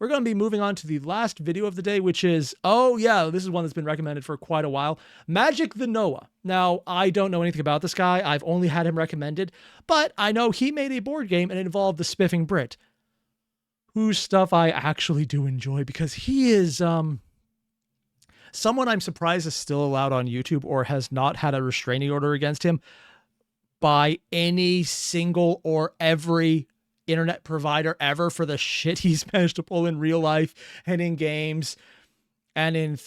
we're going to be moving on to the last video of the day, which is, oh yeah, this is one that's been recommended for quite a while. Magic the Noah. Now, I don't know anything about this guy. I've only had him recommended, but I know he made a board game and it involved the Spiffing Brit, whose stuff I actually do enjoy because he is someone I'm surprised is still allowed on YouTube or has not had a restraining order against him by any single or every internet provider ever for the shit he's managed to pull in real life and in games and in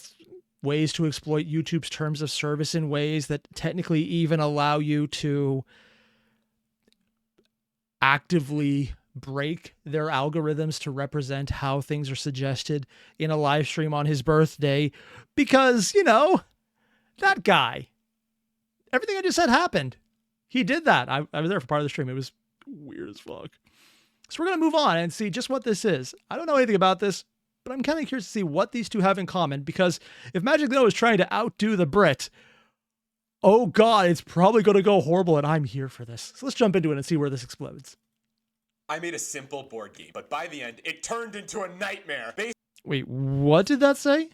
ways to exploit YouTube's terms of service in ways that technically even allow you to actively break their algorithms to represent how things are suggested in a live stream on his birthday because, you know, that guy, everything I just said happened. He did that. I was there for part of the stream. It was weird as fuck. So we're going to move on and see just what this is. I don't know anything about this, but I'm kind of curious to see what these two have in common, because if Magic Noah is trying to outdo the Brit, oh God, it's probably going to go horrible, and I'm here for this. So let's jump into it and see where this explodes. I made a simple board game, but by the end, it turned into a nightmare. Wait, what did that say?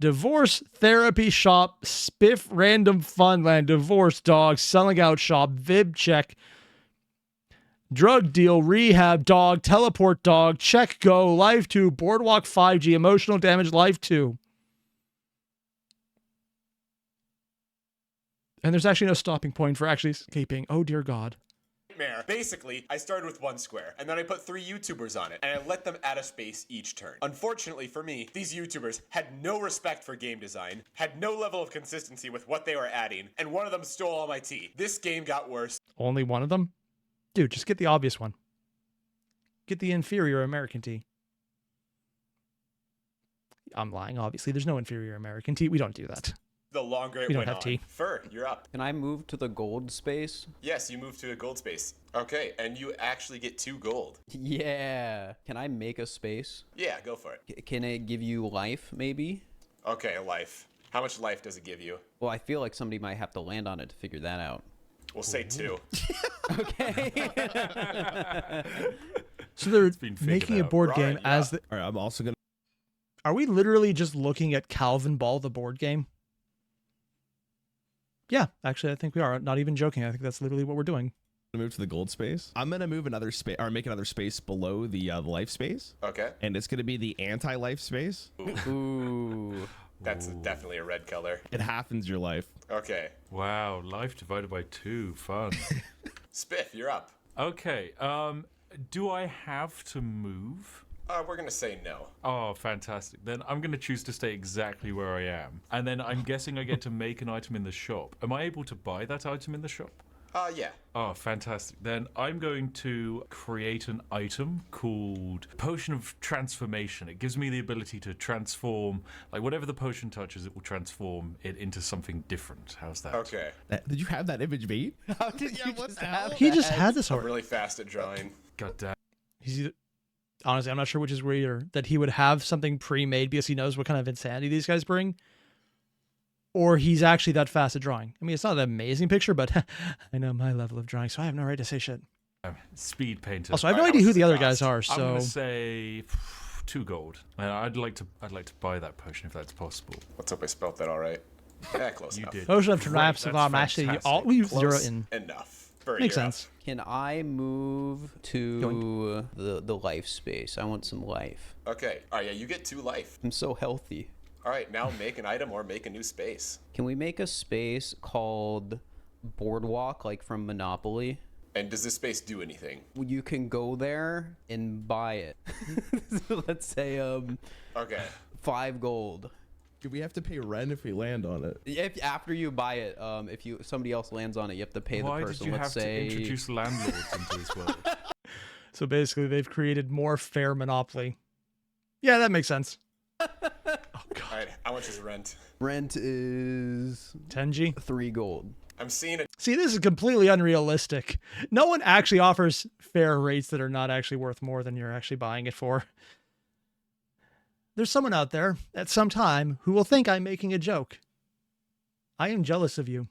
Divorce therapy shop, spiff random funland, divorce dog, selling out shop, vib check, drug deal, rehab dog, teleport dog, check go, life 2, boardwalk 5G, emotional damage, life 2. And there's actually no stopping point for actually escaping. Oh dear God. Basically, I started with 1 square, and then I put 3 YouTubers on it, and I let them add a space each turn. Unfortunately for me, these YouTubers had no respect for game design, had no level of consistency with what they were adding, and one of them stole all my tea. This game got worse. Only one of them? Dude, just get the obvious one. Get the inferior American tea. I'm lying, obviously. There's no inferior American tea. We don't do that. The longer it We don't went have on. tea. Fur, you're up. Can I move to the gold space? Yes, you moved to a gold space. Okay, and you actually get 2 gold. Yeah. Can I make a space? Yeah, go for it. Can it give you life, maybe? Okay, life. How much life does it give you? Well, I feel like somebody might have to land on it to figure that out. We'll say 2. Okay. So they're been figured making a out. board Right, game yeah. as the... All right, I'm also going to... Are we literally just looking at Calvin Ball, the board game? Yeah, actually, I think we are. Not even joking. I think that's literally what we're doing. move to the gold space. I'm going to move another space, or make another space below the life space. Okay. And it's going to be the anti-life space. Ooh. That's definitely a red color. It halvens your life. Okay. Wow, life divided by 2, fun. Spiff, you're up. Okay, do I have to move? We're gonna say no. Oh, fantastic. Then I'm going to choose to stay exactly where I am. And then I'm guessing I get to make an item in the shop. Am I able to buy that item in the shop? Yeah. Oh, fantastic. Then I'm going to create an item called Potion of Transformation. It gives me the ability to transform, like whatever the potion touches, it will transform it into something different. How's that? Okay. Did you have that image made? How did you just have He just that? had this I'm already. really fast at drawing. God damn. He's either, honestly, I'm not sure which is weirder, that he would have something pre-made because he knows what kind of insanity these guys bring, or he's actually that fast at drawing. I mean, it's not an amazing picture, but I know my level of drawing, so I have no right to say shit. Speed painter. Also, I have no Alright, idea who what's the the other cost? guys are, I'm going so to say 2 gold. And I'd like to buy that potion if that's possible. Let's hope I spelled that all right. Yeah, close You enough. did. Potion of Great, Traps that's of actually fantastic. all we use zero Close in. enough. Bert, Makes you're up. sense. Can I move to the life space? I want some life. Okay. All right. Yeah, you get 2 life. I'm so healthy. All right. Now make an item or make a new space. Can we make a space called Boardwalk, like from Monopoly? And does this space do anything? You can go there and buy it. So let's say Okay. 5 gold. Do we have to pay rent if we land on it? If after you buy it, if somebody else lands on it, you have to pay Why the person. did you Let's have say to introduce landlords into this world? So basically, they've created more fair Monopoly. Yeah, that makes sense. Oh All God, right. How much is rent? rent is 10G. 3 gold. I'm seeing it. See, this is completely unrealistic. No one actually offers fair rates that are not actually worth more than you're actually buying it for. There's someone out there at some time who will think I'm making a joke. I am jealous of you.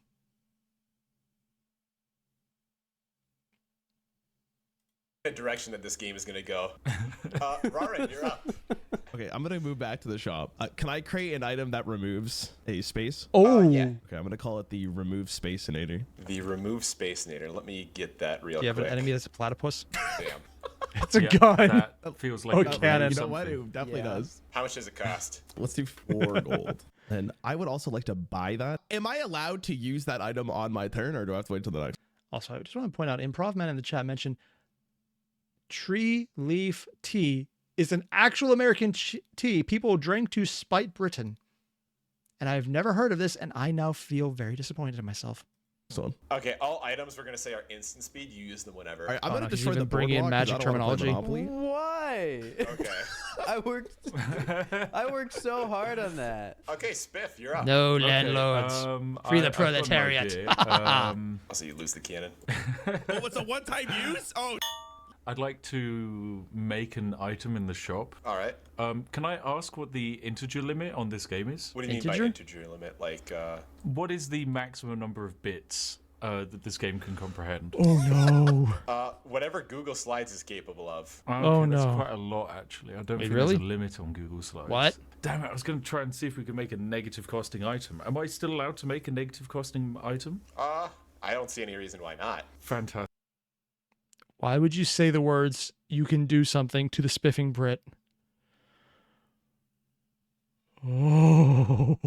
The direction that this game is going to go. Raren, you're up. Okay, I'm gonna move back to the shop. Can I create an item that removes a space? Oh, Yeah. Okay, I'm gonna call it the remove spacinator. The remove spacinator. Let me get that real do you have quick. an enemy that's a platypus? Damn. It's a Yeah, gun. That feels like Oh, it would cannon. be You know what? something. It definitely does. How much does it cost? Let's do 4 gold. And I would also like to buy that. Am I allowed to use that item on my turn, or do I have to wait till the next? Also, I just want to point out, Improv Man in the chat mentioned tree leaf tea is an actual American tea people drink to spite Britain. And I've never heard of this, and I now feel very disappointed in myself. So, Okay, all items we're going to say are instant speed. You use them whenever. all right, I'm Oh, gonna no, he's destroy even the bringing in boardwalk 'cause magic I don't wanna play terminology. Monopoly. Why? Okay. I worked so hard on that. Okay, Spiff, you're up. No Okay, landlords. Free the I've got an proletariat. idea. Also, you lose the cannon. Oh, it's a one-time use? Oh, I'd like to make an item in the shop. All right. Can I ask what the integer limit on this game is? What do you mean by integer limit? Like, What is the maximum number of bits that this game can comprehend? Oh no. whatever Google Slides is capable of. Okay, Oh, that's no. quite a lot, actually. I don't Wait, think really? there's a limit on Google Slides. What? Damn it, I was going to try and see if we could make a negative costing item. Am I still allowed to make a negative costing item? I don't see any reason why not. Fantastic. Why would you say the words, you can do something, to the Spiffing Brit? Oh.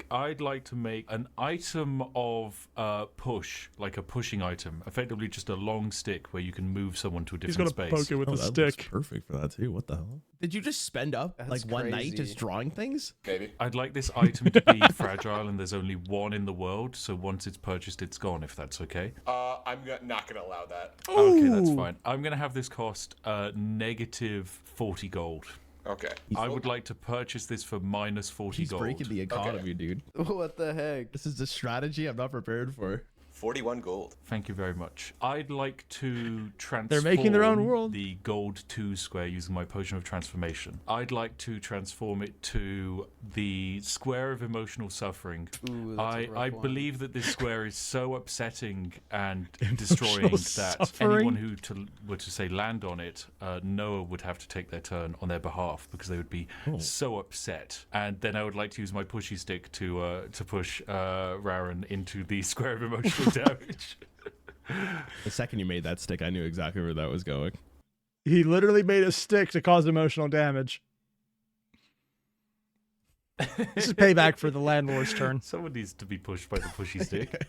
I'd like to make an item of push, like a pushing item, effectively just a long stick where you can move someone to a He's different gonna space. poke it with oh, a that stick. looks perfect for that too. What the hell? Did you just spend up That's like one night crazy. just drawing things? Maybe. I'd like this item to be fragile and there's only one in the world, so once it's purchased, it's gone, if that's okay. I'm not going to allow that. Okay, that's Ooh. fine. I'm going to have this cost negative 40 gold. Okay. I would like to purchase this for minus 40 He's gold. breaking the economy, dude. What the heck? This is a strategy I'm not prepared for. 41 gold. Thank you very much. I'd like to transform They're making their own world. the gold 2 square using my potion of transformation. I'd like to transform it to the square of emotional suffering. Ooh, that's a rough I one. believe that this square is so upsetting and destroying that suffering? anyone who were to say land on it, Noah would have to take their turn on their behalf because they would be so upset. And then I would like to use my pushy stick to push Raren into the square of emotional damage. The second you made that stick, I knew exactly where that was going. He literally made a stick to cause emotional damage. This is payback for the landlord's turn. Someone needs to be pushed by the pushy stick.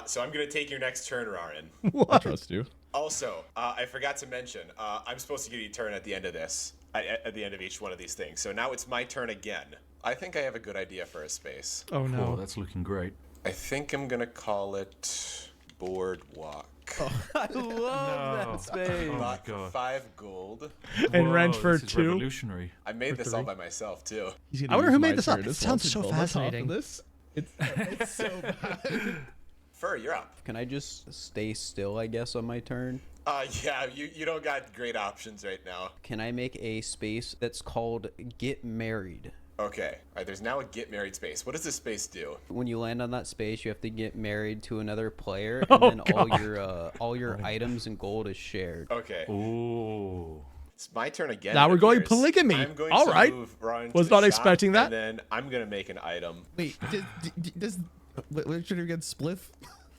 So I'm going to take your next turn, Raren. I What? trust you. Also, I forgot to mention, I'm supposed to get a turn at the end of this, at the end of each one of these things. So now it's my turn again. I think I have a good idea for a space. Oh Oh, no. that's looking great. I think I'm going to call it Boardwalk. I love No. that space. Oh my Bought God. 5 gold. And Whoa, rent for this is 2. revolutionary. I made For this all 3? by myself, too. He's gonna I wonder use who my made this up. turn It as sounds to so build on top of fascinating. This. It's so bad. Fur, you're up. Can I just stay still, I guess, on my turn? Yeah, you don't got great options right now. Can I make a space that's called Get Married? Okay, all right, there's now a get married space. What does this space do? When you land on that space, you have to get married to another player, and Oh, then all your items and gold is shared. Okay, Ooh. it's my turn again. Now it we're going appears. polygamy. I'm going All to right. move Ryan Was to the not shop, expecting that. And then I'm going to make an item. Wait, what should we get? Spliff?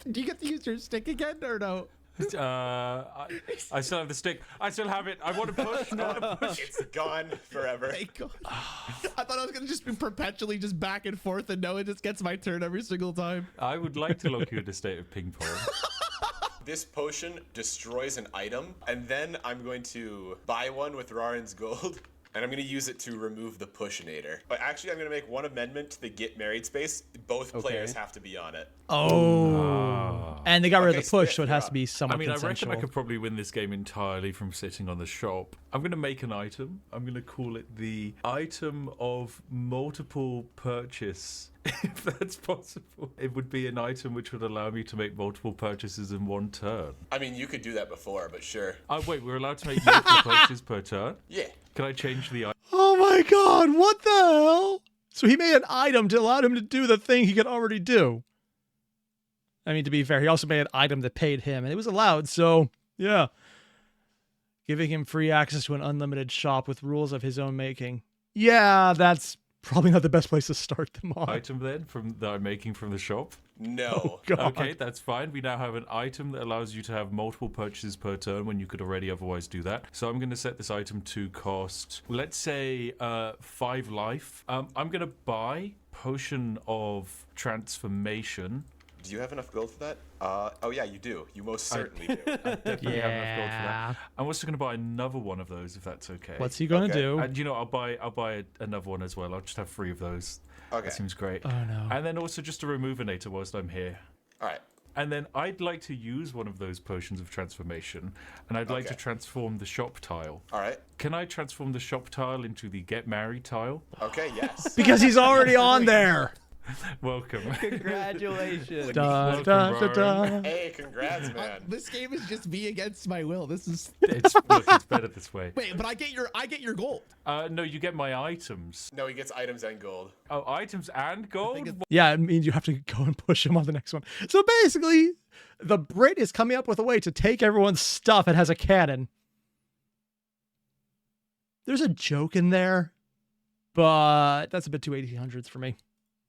Do you get to use your stick again or no? I still have the stick. I still have it. I want to push. I want to push. It's gone forever. Thank God. I thought I was gonna just be perpetually just back and forth, and no, it just gets my turn every single time. I would like to lock you in a state of ping pong. This potion destroys an item, and then I'm going to buy one with Raren's gold, and I'm going to use it to remove the pushinator. But actually, I'm going to make one amendment to the get married space. Both players have to be on it. Oh. And they got rid of Okay, the push, Spiff, so it you're has up. to be somewhat I mean, I reckon consensual. I could probably win this game entirely from sitting on the shop. I'm going to make an item. I'm going to call it the item of multiple purchase, if that's possible. It would be an item which would allow me to make multiple purchases in one turn. I mean, you could do that before, but sure. Oh, wait, we're allowed to make multiple purchases per turn? Yeah. Can I change the item? Oh my God, what the hell? So he made an item to allow him to do the thing he could already do. I mean, to be fair, he also made an item that paid him, and it was allowed, so, yeah. giving him free access to an unlimited shop with rules of his own making. Yeah, that's probably not the best place to start them on. Item then that I'm making from the shop. No. God. Okay, that's fine. We now have an item that allows you to have multiple purchases per turn when you could already otherwise do that. So I'm going to set this item to cost, let's say, 5 life. I'm going to buy Potion of Transformation. Do you have enough gold for that? Oh yeah, you do. You most certainly do. Definitely have enough gold for that. I'm also going to buy another one of those if that's okay. What's he gonna Okay. do? And you know, I'll buy another one as well. I'll just have 3 of those. Okay. That seems great. Oh no. And then also just a Removinator whilst I'm here. All right. And then I'd like to use one of those potions of transformation, and I'd like to Okay. transform the shop tile. All right. Can I transform the shop tile into the get married tile? Okay. Yes. Because he's already on there. Welcome. Congratulations. Da, da, da, da. Hey, congrats, man. This game is just me against my will. This is It's better this way. wait, but I get your gold. No, you get my items. No, he gets items and gold. Oh, items and gold? Yeah, it means you have to go and push him on the next one. So basically, the Brit is coming up with a way to take everyone's stuff and has a cannon. There's a joke in there, but that's a bit too 1800s for me.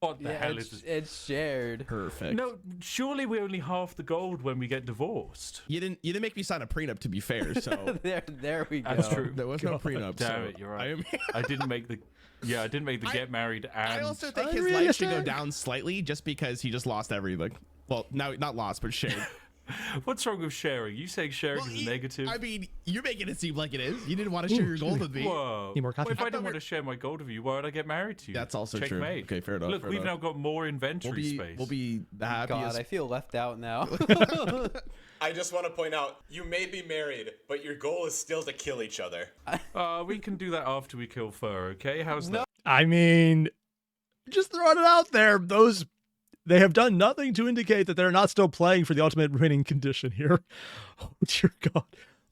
What the hell is this? It's shared. Perfect. No, surely we only half the gold when we get divorced. You didn't make me sign a prenup, to be fair. So There we go. That's true. there was no prenup. Damn so it, you're right. I am. I didn't make the get married and I also think his Unrealistic. life should go down slightly, just because he just lost everything. Well, no, not lost, but shared. What's wrong with sharing? You saying sharing Well, is a negative? I mean, you're making it seem like it is. You didn't want to share your gold with me. Whoa. Need more coffee? Well, if I didn't want to share my gold with you, why would I get married to you? That's also true. Checkmate. Okay, fair enough. Look, fair we've enough. now got more inventory space. We'll be the God, happiest. I feel left out now. I just want to point out, you may be married, but your goal is still to kill each other. We can do that after we kill Fur, okay? How's that? I mean, just throwing it out there. They have done nothing to indicate that they're not still playing for the ultimate winning condition here. Oh, dear God.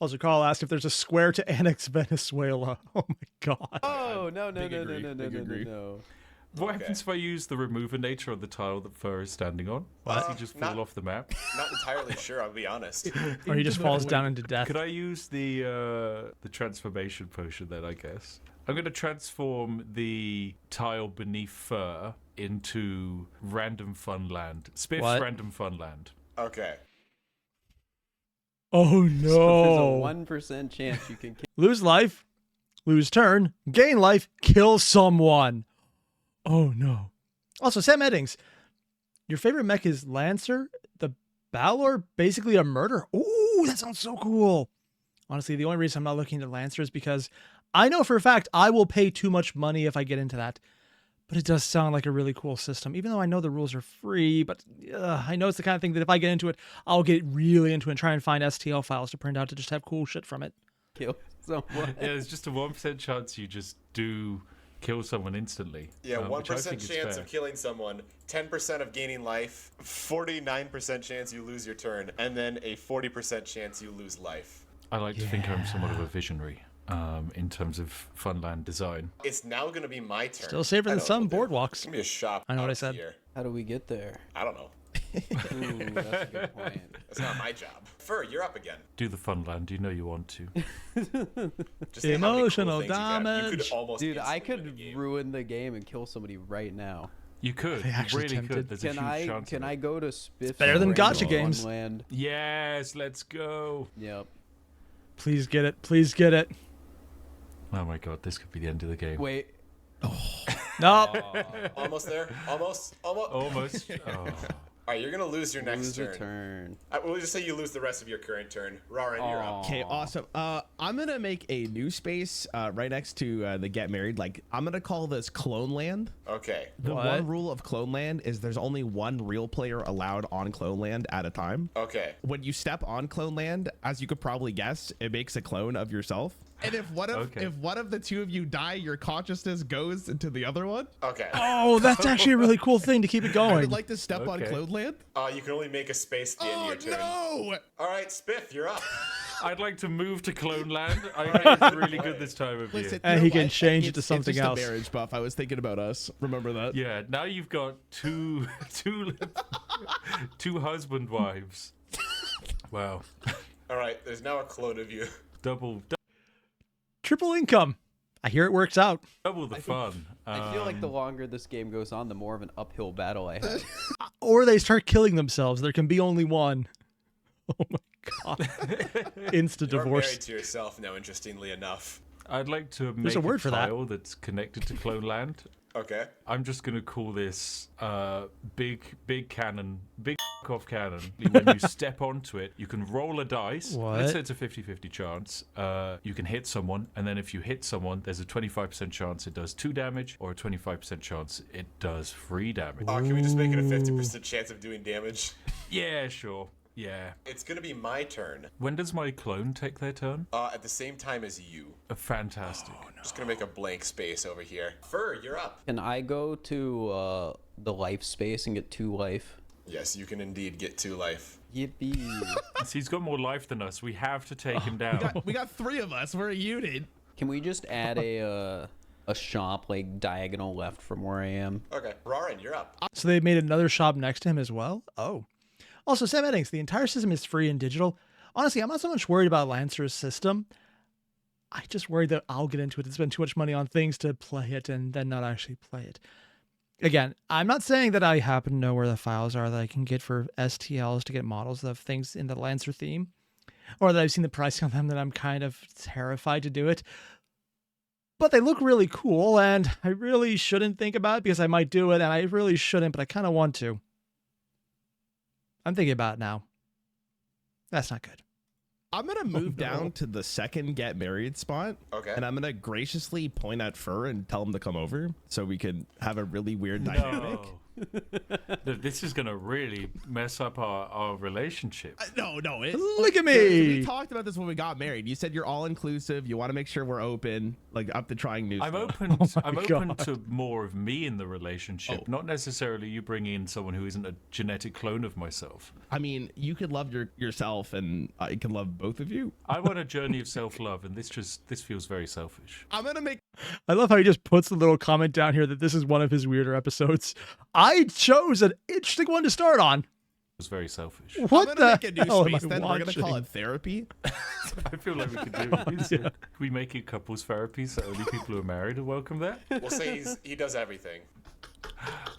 Also, Carl asked if there's a square to annex Venezuela. Oh, my God. Oh, no. Big agree. What Okay. happens if I use the Removinator on the tile that Fur is standing on? Does he just fall not- off the map? Not entirely sure, I'll be honest. Or he just falls down into death. Could I use the transformation potion then, I guess? I'm going to transform the tile beneath Fur into Random Funland. Spiff's What? Random Funland. Okay. Oh, There's no. a 1% chance you can kill. Lose life, lose turn, gain life, kill someone. Oh, no. Also, Sam Eddings, your favorite mech is Lancer, the Balor, basically a murder. Ooh, that sounds so cool. Honestly, the only reason I'm not looking at Lancer is because I know for a fact I will pay too much money if I get into that. But it does sound like a really cool system, even though I know the rules are free. But I know it's the kind of thing that if I get into it, I'll get really into it and try and find STL files to print out to just have cool shit from it. Kill someone. Yeah, there's just a 1% chance you just do kill someone instantly. Yeah, which I 1% think is chance fair. of killing someone, 10% of gaining life, 49% chance you lose your turn, and then a 40% chance you lose life. I like to think I'm somewhat of a visionary in terms of Funland design. It's now going to be my turn. Still safer I than don't some know what boardwalks. It's going to be a shop. I know what out I said. Here. How do we get there? I don't know. Ooh, that's a good point. That's not my job. Fur, you're up again. Do the Funland, you know you want to. Just think how many Emotional things you got. You damage. could almost Dude, I instantly win could the game. ruin the game and kill somebody right now. You could. They You actually really tempted. could. There's a Can huge chance. Can of I it. go to Spiffing better than Brit gotcha on games. Land? Yes, let's go. Yep. Please get it. Please get it. Oh my god, this could be the end of the game. Wait. Nope. Almost there. Almost. Almost. Oh. All right, you're going to lose your next Lose a turn. turn. We'll just say you lose the rest of your current turn. Rara, you're up. Okay, awesome. I'm gonna make a new space right next to the Get Married. Like, I'm gonna call this Clone Land. Okay. The What? one rule of Clone Land is there's only one real player allowed on Clone Land at a time. Okay. When you step on Clone Land, as you could probably guess, it makes a clone of yourself. And if one of the two of you die, your consciousness goes into the other one. Okay. Oh, that's actually a really cool thing to keep it I going. would like to step on Okay. Clone Land. You can only make a space at the end Oh of your turn. no! All right, Spiff, you're up. I'd like to move to Clone Land. I think it's really good this time of Listen, year. And you know he can what? change it to It's something just else. A marriage buff. I was thinking about us. Remember that? Yeah, now you've got two husband wives. Wow. All right, there's now a clone of you. Double triple income. I hear it works out. Double the fun. I feel like the longer this game goes on, the more of an uphill battle I have. Or they start killing themselves. There can be only one. Oh my god. Insta You're divorce. married to yourself now, interestingly enough. I'd like to make a word for that. tile that's connected to Clone Land. Okay. I'm just gonna call this big cannon, big off cannon. When you step onto it, you can roll a dice. What? Let's say it's a 50-50 chance. You can hit someone, and then if you hit someone, there's a 25% chance it does 2 damage, or a 25% chance it does 3 damage. Oh, can we just make it a 50% chance of doing damage? Yeah, sure. Yeah. It's gonna be my turn. When does my clone take their turn? At the same time as you. Fantastic. Just gonna make a blank space over here. Fur, you're up. Can I go to the life space and get 2 life? Yes, you can indeed get 2 life. Yippee. So he's got more life than us. We have to take him down. We got 3 of us. We're a unit. Can we just add a shop like diagonal left from where I am? Okay, Rarin, you're up. So they made another shop next to him as well? Oh. Also, Sam Eddings, the entire system is free and digital. Honestly, I'm not so much worried about Lancer's system. I just worry that I'll get into it and spend too much money on things to play it and then not actually play it. Again, I'm not saying that I happen to know where the files are that I can get for STLs to get models of things in the Lancer theme, or that I've seen the pricing on them that I'm kind of terrified to do it. But they look really cool, and I really shouldn't think about it because I might do it, and I really shouldn't, but I kind of want to. I'm thinking about it now. That's not good. I'm going to move down to the second get married spot. Okay. And I'm going to graciously point at Fur and tell him to come over so we can have a really weird dynamic. No. This is going to really mess up our relationship. No. Look at We me. talked about this when we got married. You said you're all inclusive. You want to make sure we're open, like up to trying new I'm stuff. open. I'm open God. to more of me in the relationship, not necessarily you bringing in someone who isn't a genetic clone of myself. I mean, you could love yourself, and I can love both of you. I want a journey of self-love, and this feels very selfish. I'm gonna make. I love how he just puts the little comment down here that this is one of his weirder episodes. I chose an interesting one to start on. It was very selfish. What I'm the gonna make a new hell space. am I Then we're gonna call watching? it therapy. I feel like we could do it. Can we make it couples therapy so only people who are married are welcome there? We'll say he does everything.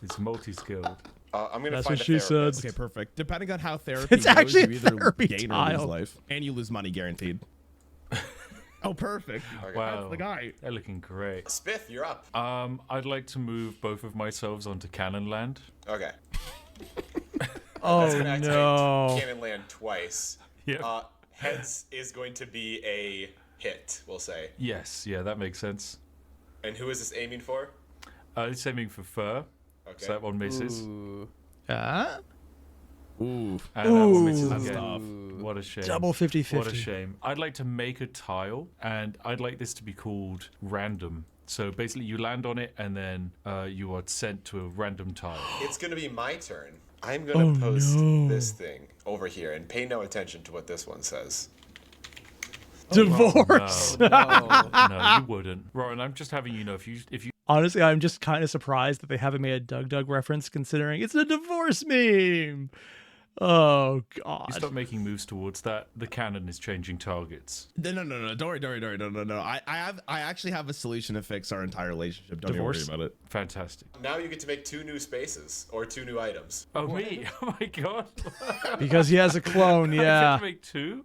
It's multi-skilled. I'm gonna That's find what a she therapist. said. Okay, perfect. Depending on how therapy It's goes, actually you a either therapy gain or lose tile. life, and you lose money guaranteed. Oh, perfect. Wow, That's the guy. they're looking great. Spiff, you're up. I'd like to move both of myselves onto Cannon Land. Okay. Oh That's gonna activate no. Cannon Land twice. Yeah. Heads is going to be a hit, we'll say. Yes, yeah, that makes sense. And who is this aiming for? It's aiming for fur, Okay. so that one misses. Ooh. Ooh. And that one misses That's again. tough. What a shame. Double 50-50. What a shame. I'd like to make a tile, and I'd like this to be called random. So basically, you land on it, and then you are sent to a random tile. It's gonna be my turn. I'm gonna post this thing over here and pay no attention to what this one says. Divorce. No, No. no, you wouldn't. Rowan, I'm just having you know, if you Honestly, I'm just kind of surprised that they haven't made a Doug reference considering it's a divorce meme. Oh, God. stop making moves towards that, the cannon is changing targets. No. Don't worry. No. I actually have a solution to fix our entire relationship. Don't even worry Divorce? about it. Fantastic. Now you get to make 2 new spaces or 2 new items. Oh, me? Oh, my God. Because he has a clone, I get yeah. to make 2?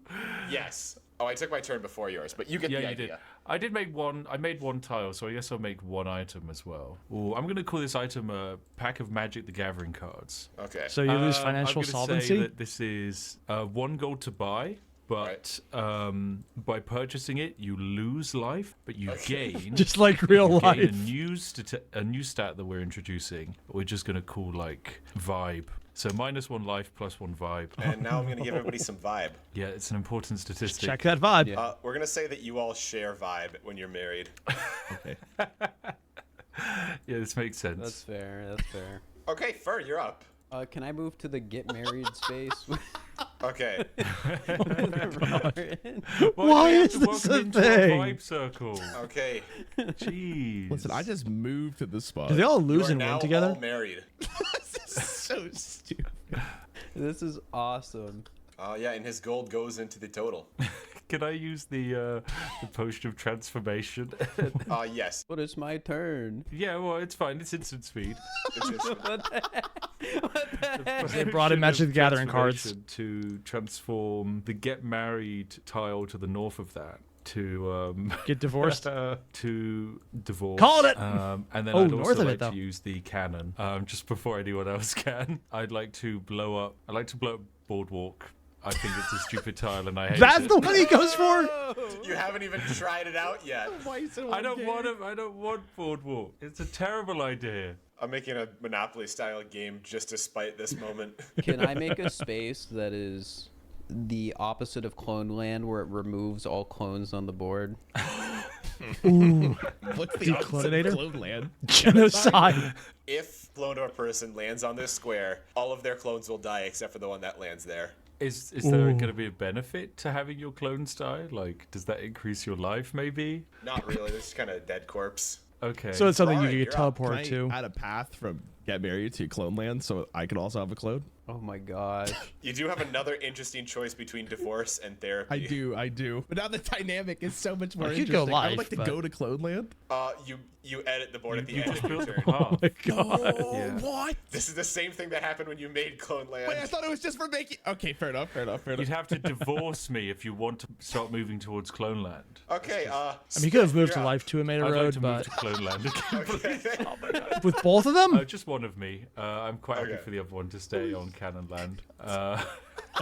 Yes. Oh, I took my turn before yours, but you get Yeah, the you idea. did. I did make one. I made 1 tile, so I guess I'll make 1 item as well. Ooh, I'm going to call this item a pack of Magic the Gathering cards. Okay. So you lose I'm financial gonna say solvency? that this is 1 gold to buy, but by purchasing it, you lose life, but you gain. Just like real you gain life. a new stat that we're introducing. We're just going to call like vibe. So -1 life, +1 vibe. And now I'm gonna give everybody some vibe. Yeah, it's an important statistic. Check that vibe. Yeah. We're gonna say that you all share vibe when you're married. Okay. Yeah, this makes sense. That's fair. Okay, Fur, you're up. Can I move to the get married space? Okay. Why do we have is to this welcome a into our thing? Vibe circle. Okay. Jeez. Listen, I just moved to this spot. Do they all You lose are and now win together? all married. so stupid. This is awesome. Yeah, and his gold goes into the total. Can I use the potion of transformation? Yes. But it's my turn. Yeah, well, it's fine. It's instant speed. They brought in Magic the Gathering cards to transform the get married tile to the north of that to get divorced. To divorce. Called it. And then Oh, I'd north also of it, like though. to use the cannon just before anyone else can. I'd like to blow up Boardwalk. I think it's a stupid tile, and I hate That's it. the one he goes for. You haven't even tried it out yet. I don't want Boardwalk. It's a terrible idea. I'm making a Monopoly style game just to spite this moment. Can I make a space that is the opposite of Clone Land, where it removes all clones on the board? Ooh, What's the opposite of Clone Land? genocide. If clone or person lands on this square, all of their clones will die except for the one that lands there. Is there going to be a benefit to having your clones die? Like, does that increase your life, maybe? Not really. This is kind of a dead corpse. Okay. So it's something Alright, you you're get up. Can teleported I to. add a path from Get Married to Clone Land so I can also have a clone? Oh my gosh. You do have another interesting choice between divorce and therapy. I do. But now the dynamic is so much more I could interesting. go I would life, like to but- go to Clone Land. You edit the board at the you end just of your built the turn. path. My God. Yeah. What? This is the same thing that happened when you made Clone Land. Wait, I thought it was just for making... Okay, fair enough. You'd have to divorce me if you want to start moving towards Clone Land. Okay, I mean, you could have moved to you're up. Life 2 and made a I'd like road, to move but to Clone Land again, please. with both of them? Just one of me. I'm quite happy Okay. for the other one to stay on Canon Land.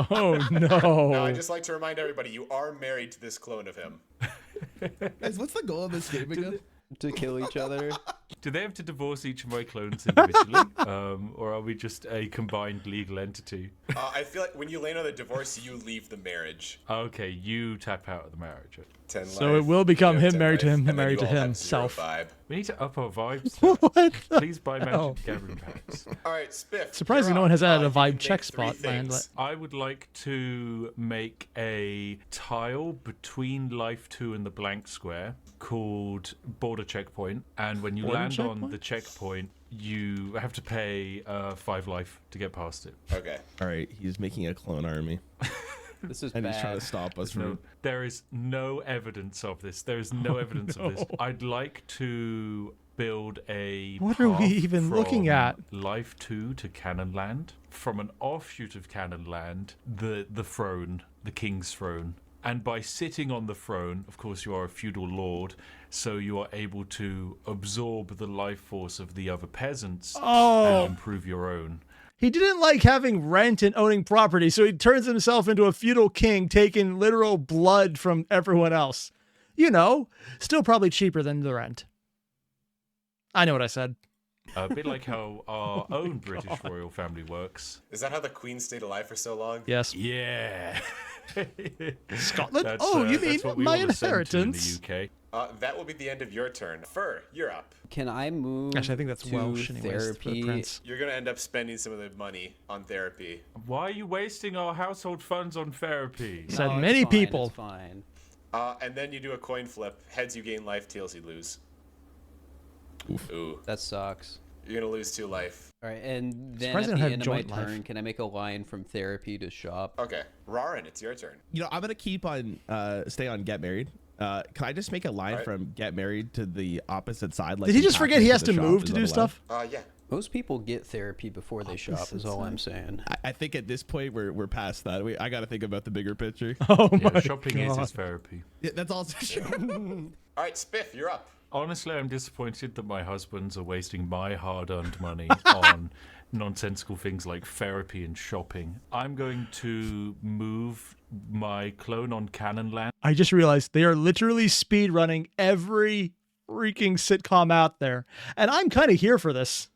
Oh, Now, no. I'd just like to remind everybody, you are married to this clone of him. Guys, what's the goal of this game again? To kill each other? Do they have to divorce each of my clones individually? Or are we just a combined legal entity? I feel like when you land on the divorce, you leave the marriage. Okay, you tap out of the marriage. 10 So life, it will become you have him 10 married to life, him, and then married you to all have 0 himself. vibe. We need to up our vibes. What the- Please buy hell? Magic the Gathering packs. All right, Spiff. Surprisingly, you're no one up. has added a You can vibe make check 3 spot, man. things. I would like to make a tile between Life 2 and the blank square called Border Checkpoint. And when you Border land on checkpoint? the checkpoint, you have to pay 5 life to get past it. Okay. All right, he's making a clone army. This is And he's trying bad. to stop us No, from... there is no evidence of this. There is no evidence of this. I'd like to build a What are we path even looking from at? Life 2 to Canon Land. From an offshoot of Canon Land, the throne, the king's throne. And by sitting on the throne, of course, you are a feudal lord, so you are able to absorb the life force of the other peasants Oh. and improve your own. He didn't like having rent and owning property, so he turns himself into a feudal king, taking literal blood from everyone else. You know, still probably cheaper than the rent. I know what I said. A bit like how our own British royal family works. Is that how the Queen stayed alive for so long? Yes. Yeah. Scotland? That's, Oh, you that's what mean we my all ascend to inheritance? in the UK. That will be the end of your turn. Fur, you're up. Can I move Actually, I think that's to Welsh anyways for the therapy? prince. You're gonna end up spending some of the money on therapy. Why are you wasting our household funds on therapy? Said No, it's many fine, people. It's fine. And then you do a coin flip. Heads you gain life, tails you lose. Ooh. That sucks. You're gonna lose 2 life. All right, and then Surprised at they the don't end have of my joint life. turn, can I make a line from therapy to shop? Okay. Rarin, it's your turn. You know, I'm gonna keep on stay on Get Married. Can I just make a line Alright. from Get Married to the opposite side? Like Did he from just forget Pac-Man he has the to shop? move Is to that do allowed? stuff? Yeah. Most people get therapy before they shop, is all I'm saying. I think at this point we're past that. I got to think about the bigger picture. Oh Yeah, my shopping God. is his therapy. Yeah, that's also true. All right, Spiff, you're up. Honestly, I'm disappointed that my husbands are wasting my hard-earned money on nonsensical things like therapy and shopping. I'm going to move my clone on Canon Land. I just realized they are literally speed running every freaking sitcom out there. And I'm kind of here for this.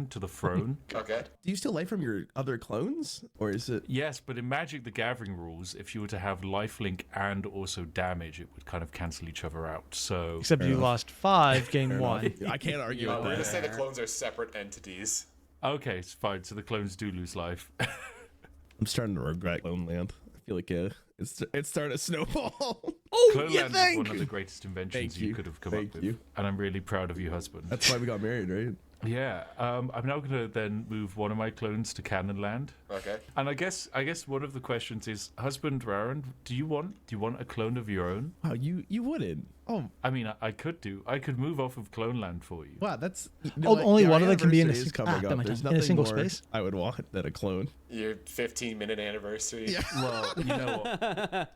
To the throne. Okay. Do you still life from your other clones, or is it? Yes, but in Magic the Gathering rules, if you were to have lifelink and also damage, it would kind of cancel each other out. So Except you lost 5, gained 1. I can't argue We're with gonna that. say the clones are separate entities. okay, it's fine. So the clones do lose life. I'm starting to regret Clone Land. I feel like it's starting to snowball. Oh, Clone you Land is think? one of the greatest inventions Thank you. you could have come Thank up with, you. and I'm really proud of you, husband. That's why we got married, right? Yeah, I'm now going to then move one of my clones to Canon Land. Okay. And I guess one of the questions is, husband Raren, do you want a clone of your own? Oh, you wouldn't. Oh, I mean, I could move off of Clone Land for you. wow, that's Only our one of them can be in a, anniversary is coming up. There's in a nothing single more space. I would want than a clone. Your 15-minute anniversary. Yeah. Well, you know what?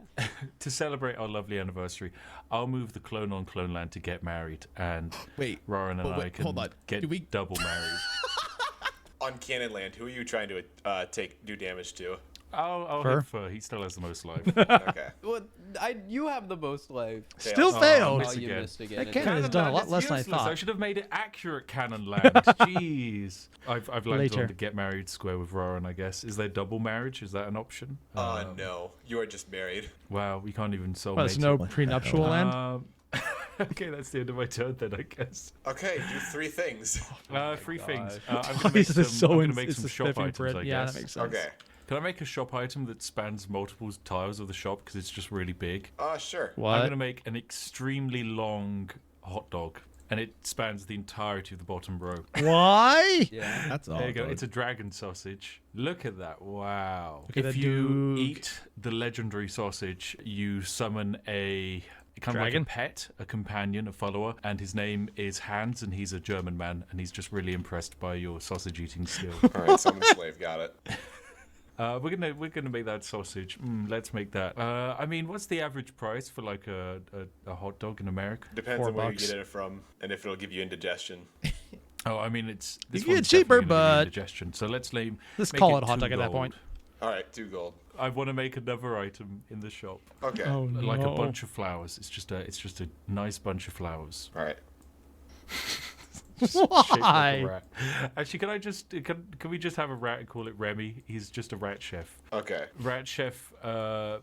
To celebrate our lovely anniversary, I'll move the clone on Clone Land to get married, and Wait, Raren and but I wait, can hold on. get Do we- double married. On Canon Land, who are you trying to do damage to? I'll Fur. hit Fur. He still has the most life. Okay. Well, you have the most life. Still Fails. failed. miss Oh, you again. missed again. That cannon has done a lot less than I useless. I thought. should have made it accurate Canon Land. Jeez. I've landed Later. on the get married square with Raren, I guess. Is there double marriage? Is that an option? No. You are just married. Wow, we can't even soulmate. Well, there's no it. prenuptial land. Okay, that's the end of my turn then, I guess. Okay, do 3 things. Three things. Oh, I'm gonna make some, so I'm gonna ins- make it's some the shop Spiffing items, Brit. I Yeah, guess. that makes sense. Okay. Can I make a shop item that spans multiple tiles of the shop because it's just really big? Sure. I'm What? going to make an extremely long hot dog, and it spans the entirety of the bottom row. Why? Yeah. That's all. There you go. It's a dragon sausage. Look at that. Wow. Look at If that you dude. eat the legendary sausage, you summon a kind of like Dragon? a pet, a companion, a follower, and his name is Hans, and he's a German man, and he's just really impressed by your sausage eating skill. All right, summon slave. Got it. We're gonna make that sausage. Let's make that. I mean, what's the average price for like a hot dog in America? Depends on where you $4. get it from and if it'll give you indigestion. Oh, I mean, it's this You can one's get cheaper, definitely gonna give you but- indigestion. So let's make call it it hot 2 dog at that gold. point. All right, 2 gold. I want to make another item in the shop, Okay. Oh like no. a bunch of flowers. It's just a nice bunch of flowers. All right. Shaped like a Why? rat. Actually, can we just have a rat and call it Remy? He's just a rat chef. Okay. Rat chef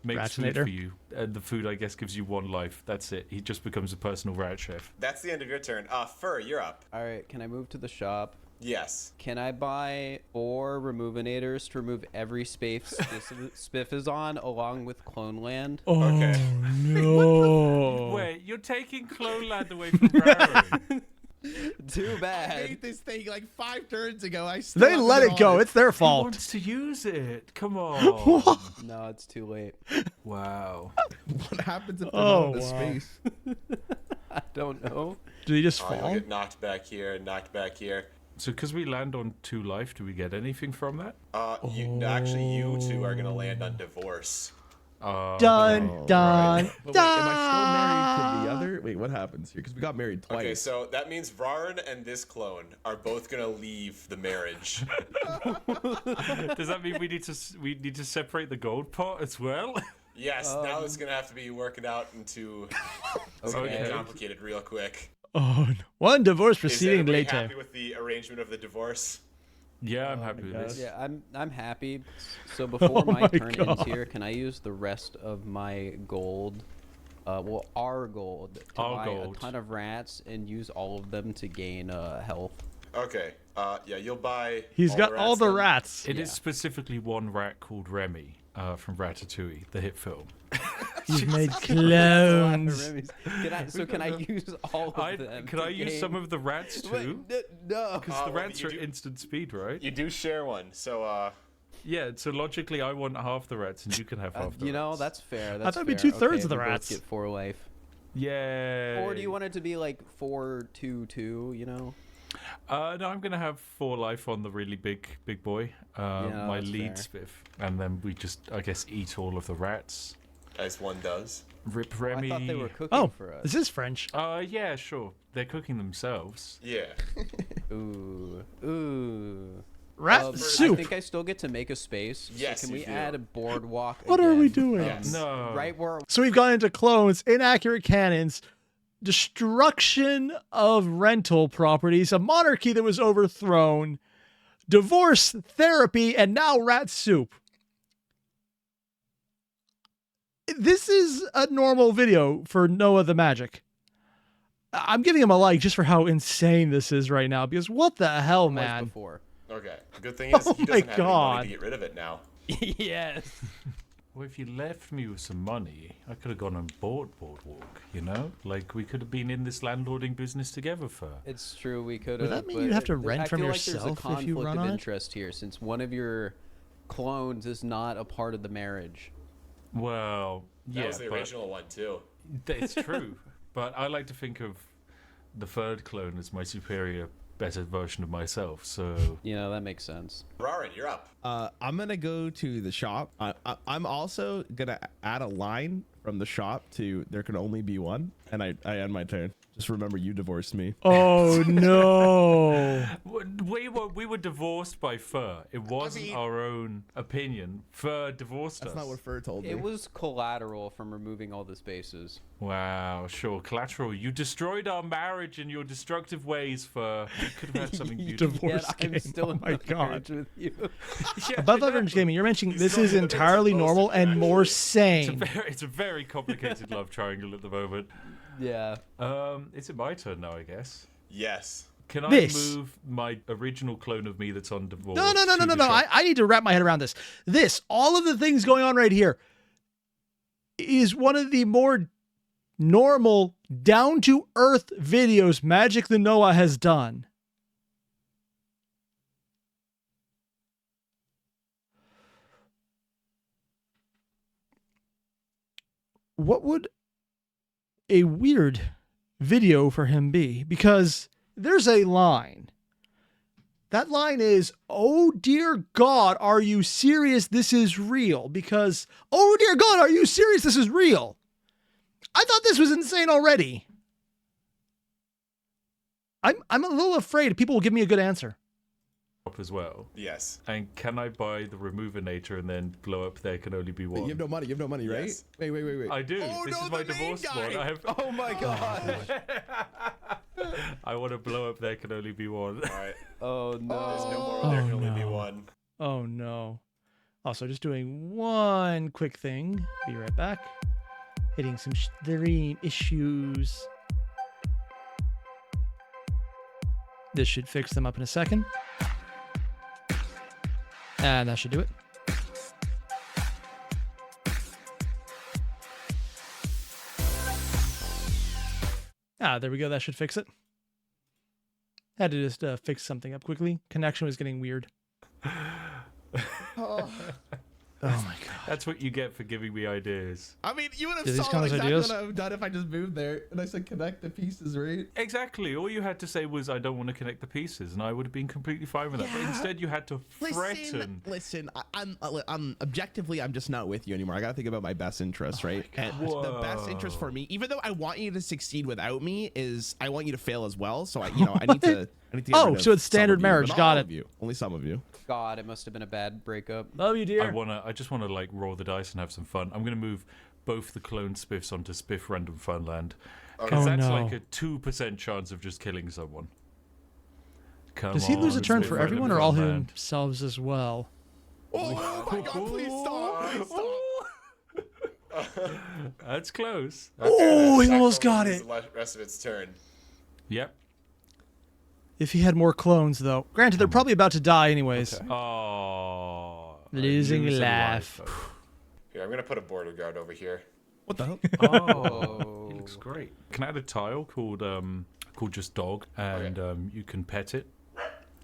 makes food Ratinator. for you, and the food I guess gives you 1 life. That's it. He just becomes a personal rat chef. That's the end of your turn. Fur, you're up. All right. Can I move to the shop? Yes. Can I buy 4 removinators to remove every space Spiff is on, along with Clone Land? Oh Okay. no. Wait, you're taking Clone Land away from Raren. Too I bad. made this thing like 5 turns ago. I still They haven't let been it go. on It's their He fault. wants to use it. Come on. No, it's too late. Wow. What happens if they're Oh, not in the wow. space? I don't know. Did he just You'll fall? get knocked back here and knocked back here. So because we land on 2 life, do we get anything from that? Actually, you 2 are gonna land on divorce. Dun Oh, dun right. But wait, dun. am I still married to the other? Wait, what happens here? Because we got married twice. Okay, so that means Raren and this clone are both gonna leave the marriage. Does that mean we need to separate the gold pot as well? Yes, now it's gonna have to be worked out into something Okay. complicated real quick. Oh, no. One divorce Is proceeding everybody later. happy with the arrangement of the divorce? Yeah, I'm happy with my this. Yeah, I'm happy. So before Oh my my turn ends God. here, can I use the rest of my gold? Our gold to Our buy gold. a ton of rats and use all of them to gain health. Okay. Yeah, you'll buy. He's got all the then. rats. It is specifically 1 rat called Remy from Ratatouille, the hit film. He's made Can clones. I use all of them? Can I use some of the rats too? No. Because the well, rats you are do- at instant speed, right? You do share one, so Yeah, so logically I want half the rats and you can have half the You know, rats. that's fair. thought That's it'd be fair. 2/3 Okay, of the we both rats. get 4 life. Yeah. Or do you want it to be like 4-2-2? You know. No, I'm gonna have 4 life on the really big boy, my that's lead fair. spiff, and then we just, I guess, eat all of the rats. as one does. Rip Oh, I Remy. thought they were cooking Oh, for us. this is French. Yeah, sure. They're cooking themselves. Yeah. Ooh. Rat I soup. think I still get to make a space. Yes, So can you we do. add a boardwalk? What are we again? doing? Yes. No. Right where So we've gone into clones, inaccurate cannons, destruction of rental properties, a monarchy that was overthrown, divorce, therapy, and now rat soup. This is a normal video for Noah the Magic. I'm giving him a like just for how insane this is right now, because what the hell, it was man? before. Okay. Good thing is Oh he my doesn't have any God. money to get rid of it now. Yes. Well, if you left me with some money, I could have gone and bought Boardwalk, you know? Like, we could have been in this landlording business together for... It's true. We could Would have. that mean you'd have to rent I from feel like yourself there's a if you conflict run of on it? interest here, since one of your clones is not a part of the marriage. Well, That yeah, was the but original one too. it's true. But I like to think of the third clone as my superior, better version of myself. So That makes sense. Rarin, you're up. I'm gonna go to the shop. I'm also gonna add a line from the shop to there can only be one, and I end my turn. Just remember, you divorced me. Oh no. we were divorced by Fur. It wasn't our own opinion. Fur divorced That's us. not what Fur told me. It was collateral from removing all the spaces. Wow, sure. Collateral. You destroyed our marriage in your destructive ways, Fur. You could have had something beautiful. Divorce Yet I'm game. still Oh in my the God. marriage with you. Yeah, Above I know. average gaming, you're mentioning this not is the way it's entirely supposed normal to be, and more actually. sane. It's a very complicated love triangle at the moment. Yeah. Is it my turn now, I guess? Yes. Can I This. move my original clone of me that's on divorce? No. to the shop? I need to wrap my head around this. All of the things going on right here is one of the more normal, down to earth videos Magic the Noah has done. What would a weird video for him be? Because there's a line. That line is, "Oh dear God, are you serious? This is real." Because, "Oh dear God, are you serious? This is real." I thought this was insane already. I'm a little afraid people will give me a good answer. As well. Yes. And can I buy the Removinator and then blow up There Can Only Be One? You have no money. You have no money, right? Yes. Wait. I do. Oh, this no, is my the main divorce guy. one. I have. Oh my god. I want to blow up There Can Only Be One. All right. Oh There's no. no more. There can only be no. one. Oh no. Also, just doing one quick thing. Be right back. Hitting some stream issues. This should fix them up in a second. And that should do it. There we go. That should fix it. Had to just fix something up quickly. Connection was getting weird. Oh my God. That's what you get for giving me ideas. I mean, you would have Do these saw count as exactly ideas? what I would have done if I just moved there and I said connect the pieces, right? Exactly. All you had to say was, I don't want to connect the pieces, and I would have been completely fine with that. But instead, you had to threaten. Listen. I'm objectively, I'm just not with you anymore. I gotta think about my best interests, right? And the best interest for me, even though I want you to succeed without me, is I want you to fail as well. So I need to. get Oh, rid so of it's some standard of you, marriage. but not Got all it. of you. Only some of you. God, it must have been a bad breakup. Love you, dear. I just want to like roll the dice and have some fun. I'm going to move both the clone Spiffs onto Spiff Random Funland. Because Oh, that's no. like a 2% chance of just killing someone. Come Does he lose a on, turn Spiff for Random everyone or all Funland. himself as well? Oh my God! Please stop! That's close. Oh, he Jack almost Bowman got loses it. The rest of its turn. Yep. If he had more clones, though. Granted, they're probably about to die anyways. Oh. Losing a laugh. Here, I'm gonna put a border guard over here. What the hell? Oh, he looks great. Can I add a tile called just dog, and you can pet it.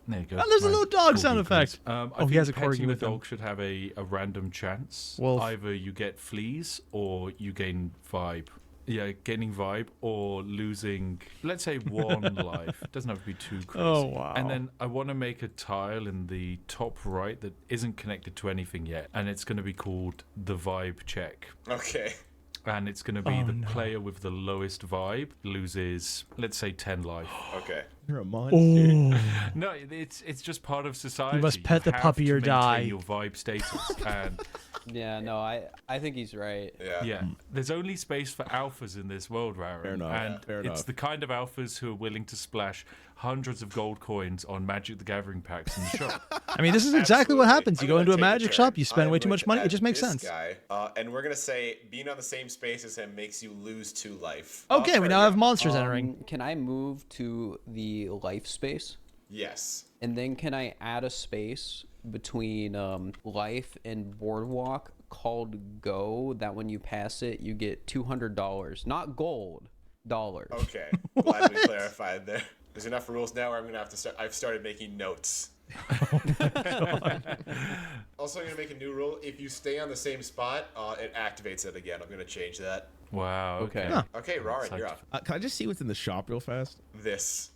There you go. Oh, there's a My little dog corgi sound prince. effect. I Oh, think he has a petting corgi the with him. dog should have a random chance. Wolf. Either you get fleas or you gain vibe. Yeah, gaining vibe or losing, let's say, 1 life. It doesn't have to be too crazy. Oh, wow. And then I want to make a tile in the top right that isn't connected to anything yet. And it's going to be called the vibe check. Okay. And it's going to be Oh, the no. player with the lowest vibe loses, let's say, 10 life. Okay. You're a monster. Oh. No, it's just part of society. must pet the have puppy to or maintain die. your vibe status. And Yeah, no, I think he's right. Yeah. yeah, there's only space for alphas in this world, Raren. Fair enough. And Fair it's enough. the kind of alphas who are willing to splash hundreds of gold coins on Magic the Gathering packs in the shop. I mean, this is exactly what Absolutely. happens. You I'm go gonna into a take magic turn. shop, you spend I'm way too going much to money. It add just makes this sense. Guy, and we're gonna say being on the same space as him makes you lose 2 life. Okay, we now have monsters entering. Can I move to the life space? Yes. And then can I add a space between life and boardwalk called go, that when you pass it, you get $200. Not gold, dollars. Okay. Glad we clarified there. There's enough rules now where I'm gonna have to start. I've started making notes. Also, I'm gonna make a new rule. If you stay on the same spot, it activates it again. I'm gonna change that. Wow. Okay. Huh. Okay, Rarin, you're up. Can I just see what's in the shop real fast? This.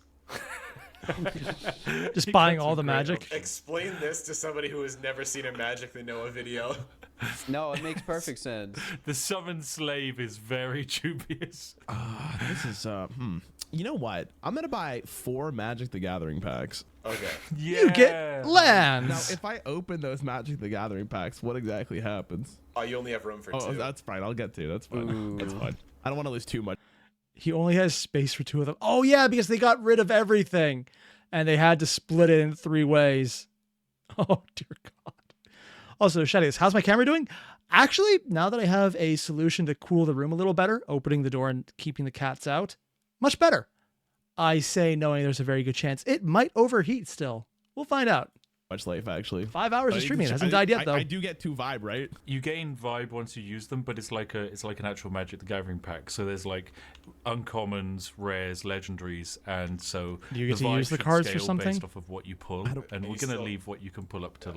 Just buying all the great magic. Explain this to somebody who has never seen a Magic the Noah video. No, it makes perfect sense. The summoned slave is very dubious. This is You know what? I'm gonna buy 4 Magic the Gathering packs. Okay. Yeah. You get Now, lands. if I open those Magic the Gathering packs, what exactly happens? Oh, you only have room for Oh, 2. that's fine. I'll get 2. That's fine. That's fine. I don't want to lose too much. He only has space for 2 of them. Oh yeah, because they got rid of everything, and they had to split it in 3 ways. Oh dear God. Also, Shadius, how's my camera doing? Actually, now that I have a solution to cool the room a little better, opening the door and keeping the cats out, much better. I say knowing there's a very good chance it might overheat still. We'll find out. Much life actually. 5 hours of streaming. It hasn't died yet though. I do get 2 vibe, right? You gain vibe once you use them, but it's like an actual Magic the Gathering pack. So there's like uncommons, rares, legendaries, and so Do you get to vibe use the should cards for scale something? based off of what you pull, and we're gonna still- leave what you can pull up to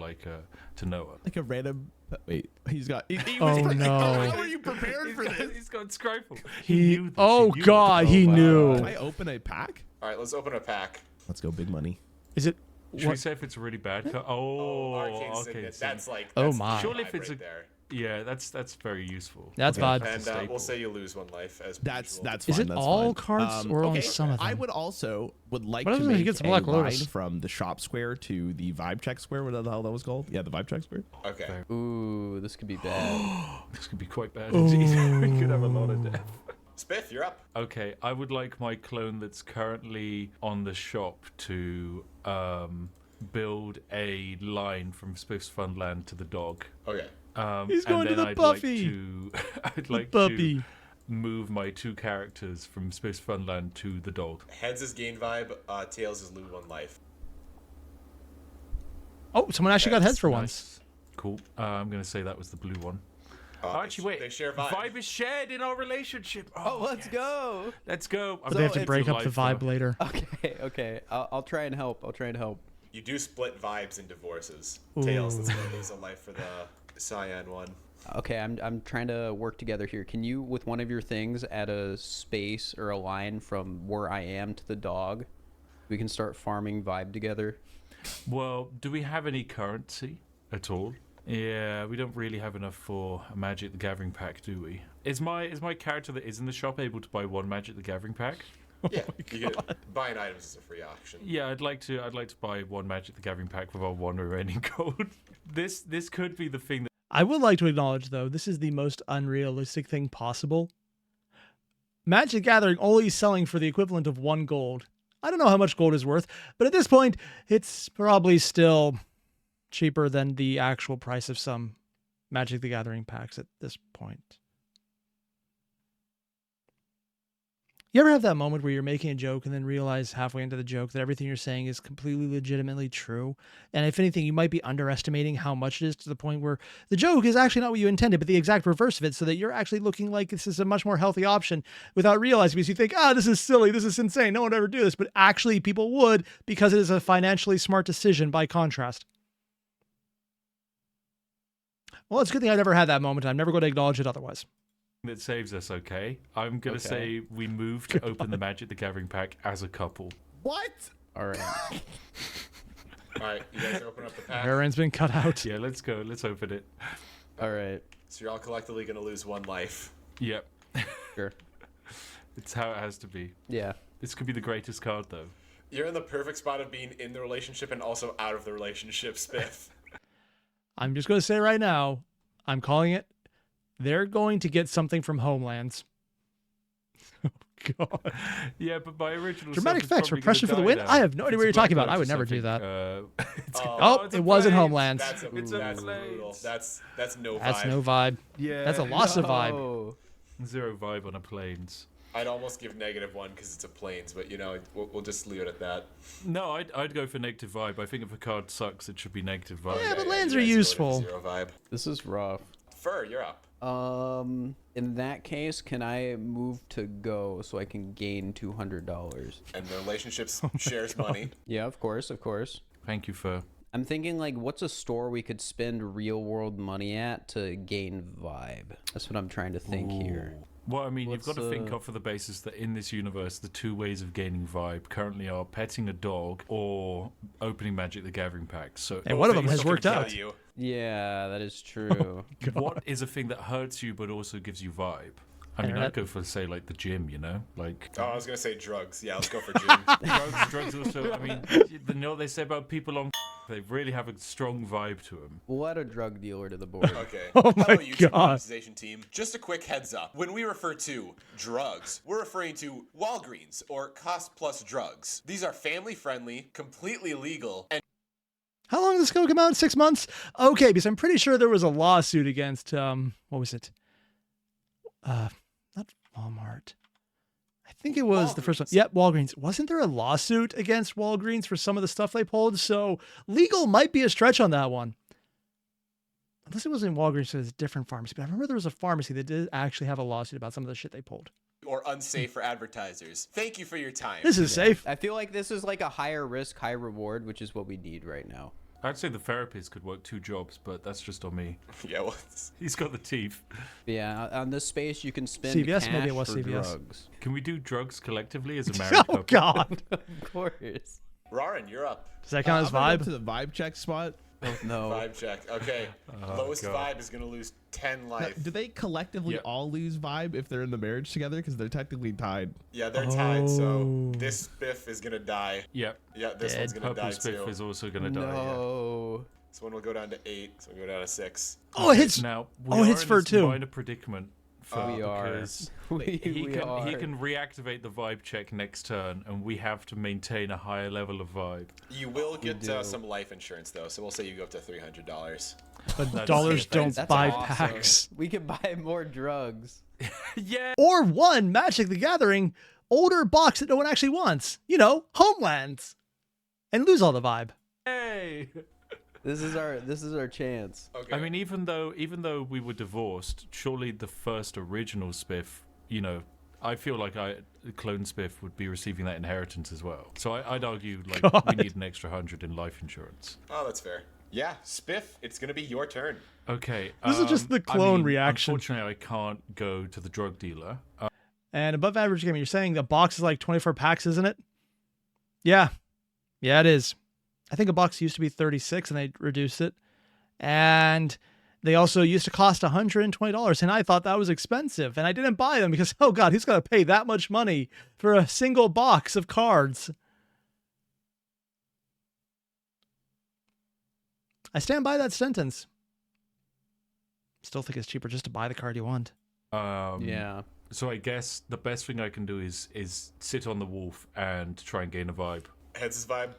to Noah. Like a random. Wait, he's got. Oh, no. How are you prepared for this? He's got Scryfall. He knew this. oh He knew God, this. he wow. knew. Can I open a pack? All right, let's open a pack. Let's go, big money. Is it? Should we What? say if it's a really bad card? Arcane okay. Signet. so- That's like. Oh that's my. Surely vibe if it's right a- there. yeah, that's very useful. That's Okay. vibe. And staple. we'll say you lose 1 life as That's usual. that's Is fine. it that's all fine. cards or only some of them? I would like What to happens if he make gets a Black line Lotus? from the shop square to the vibe check square. What the hell that was called? Yeah, the vibe check square. Okay. Ooh, this could be bad. This could be quite bad indeed. We could have a lot of death. Spiff, you're up. Okay, I would like my clone that's currently on the shop to build a line from Spiff's Funland to the dog. Okay. He's going to and then the I'd Buffy. I'd like Buffy. to move my 2 characters from Spiff's Funland to the dog. Heads is gain vibe. Tails is lose 1 life. Oh, someone actually got heads for Nice. once. Cool. I'm going to say that was the blue one. Actually, wait. They share vibe. Vibe is shared in our relationship. Oh, let's yes. go. Let's go. But they have to it's break up the delightful. vibe later. Okay. I'll try and help. You do split vibes in divorces. Tails, that's gonna lose a life for the cyan one. Okay, I'm trying to work together here. Can you, with one of your things, add a space or a line from where I am to the dog? We can start farming vibe together. Well, do we have any currency at all? Yeah, we don't really have enough for a Magic the Gathering pack, do we? Is my character that is in the shop able to buy 1 Magic the Gathering pack? Yeah, you get buying items is a free option. Yeah, I'd like to buy 1 Magic the Gathering pack with our 1 remaining gold. This could be the thing that I would like to acknowledge, though, this is the most unrealistic thing possible. Magic the Gathering only selling for the equivalent of 1 gold. I don't know how much gold is worth, but at this point, it's probably still cheaper than the actual price of some Magic the Gathering packs at this point. You ever have that moment where you're making a joke and then realize halfway into the joke that everything you're saying is completely legitimately true? And if anything, you might be underestimating how much it is to the point where the joke is actually not what you intended, but the exact reverse of it, so that you're actually looking like this is a much more healthy option without realizing, because you think, this is silly, this is insane, no one would ever do this. But actually people would, because it is a financially smart decision by contrast. Well, it's a good thing I never had that moment. I'm never going to acknowledge it otherwise. saves us, okay? I'm going to Okay. say we move to open the Magic the Gathering pack as a couple. What? All right. All right, you guys open up the pack. Aaron's been cut out. Yeah, let's go. Let's open it. All right. So you're all collectively gonna lose 1 life. Yep. Sure. It's how it has to be. Yeah. This could be the greatest card, though. You're in the perfect spot of being in the relationship and also out of the relationship, Spiff. I'm just going to say right now, I'm calling it. They're going to get something from Homelands. Oh, God. Yeah, but my original Dramatic self is effects, probably repression gonna for the die win? now. I have no idea If what you're it's a talking black about. I would or never do something, that. Oh, it's it was in Blades. Homelands. That's brutal. That's no vibe. That's no vibe. Yeah. That's a loss of vibe. Oh. 0 vibe on a planes. I'd almost give -1 because it's a planes, but we'll just leave it at that. No, I'd go for negative vibe. I think if a card sucks, it should be negative vibe. Yeah, but lands you are guys go to useful. 0 vibe. This is rough. Fur, you're up. In that case, can I move to go so I can gain $200? And the relationships shares money. Yeah, of course. Thank you for. I'm thinking like, what's a store we could spend real world money at to gain vibe? That's what I'm trying to think here. Well, I mean, you've got to think What's, off of the basis that in this universe, the two ways of gaining vibe currently are petting a dog or opening Magic the Gathering packs. So, And one of them has Things can worked kill out. you. Yeah, that is true. what is a thing that hurts you but also gives you vibe? I mean, I'd go for, say, like the gym, you know? Like, Oh, I was gonna say drugs. Yeah, let's go for gym. drugs also, I mean, you know what they say about people on they really have a strong vibe to them. We'll add a drug dealer to the board. Okay. Oh my Hello, YouTube God. monetization team. Just a quick heads up. When we refer to drugs, we're referring to Walgreens or cost plus drugs. These are family friendly, completely legal, and How long did this come out? 6 months? Okay, because I'm pretty sure there was a lawsuit against what was it? Not Walmart. I think it was the first one. Walgreens. Yep, Walgreens. Wasn't there a lawsuit against Walgreens for some of the stuff they pulled? So legal might be a stretch on that one. Unless it was in Walgreens, so it's a different pharmacy. But I remember there was a pharmacy that did actually have a lawsuit about some of the shit they pulled. or unsafe for advertisers. Thank you for your time. This is safe. I feel like this is like a higher risk, high reward, which is what we need right now. I'd say the therapist could work 2 jobs, but that's just on me. Yeah, well, He's got the teeth. Yeah, on this space you can spend CVS, cash maybe it was for CVS. drugs. Can we do drugs collectively as a married Oh couple? God. Of course. Rarin, you're up. Does that count as I'm gonna go vibe? to the vibe check spot. No. Vibe check. Okay. Lowest God. vibe is going to lose 10 Now, life. do they collectively Yep. all lose vibe if they're in the marriage together? Because they're technically tied. Yeah, they're tied, so Oh. this Spiff is going to die. Yep. Yeah, this Dead. one's going to Purple die Spiff too. is also going to die. Yeah. No. This one will go down to 8, this one will go down to 6. Oh, it hits. Now, Oh, it hits in for this 2. minor predicament for We are. because We he are. can reactivate the vibe check next turn, and we have to maintain a higher level of vibe. You will get do. some life insurance, though, so we'll say you go up to $300. But That's- dollars don't That's buy awesome. packs. We could buy more drugs. Yeah. Or one Magic the Gathering older box that no one actually wants. You know, Homelands. And lose all the vibe. Hey. This is our chance. Okay. I mean, even though we were divorced, surely the first original Spiff, you know, I feel like clone Spiff would be receiving that inheritance as well. So I'd argue like we need an extra 100 in life insurance. Oh, that's fair. Yeah, Spiff, it's going to be your turn. Okay. This is just the I clone mean, reaction. Unfortunately, I can't go to the drug dealer. And above average gaming, you're saying the box is like 24 packs, isn't it? Yeah. Yeah, it is. I think a box used to be 36 and they reduced it. And they also used to cost $120. And I thought that was expensive. And I didn't buy them because, oh God, who's going to pay that much money for a single box of cards? I stand by that sentence. Still think it's cheaper just to buy the card you want. Yeah. So I guess the best thing I can do is sit on the wolf and try and gain a vibe. Heads vibe.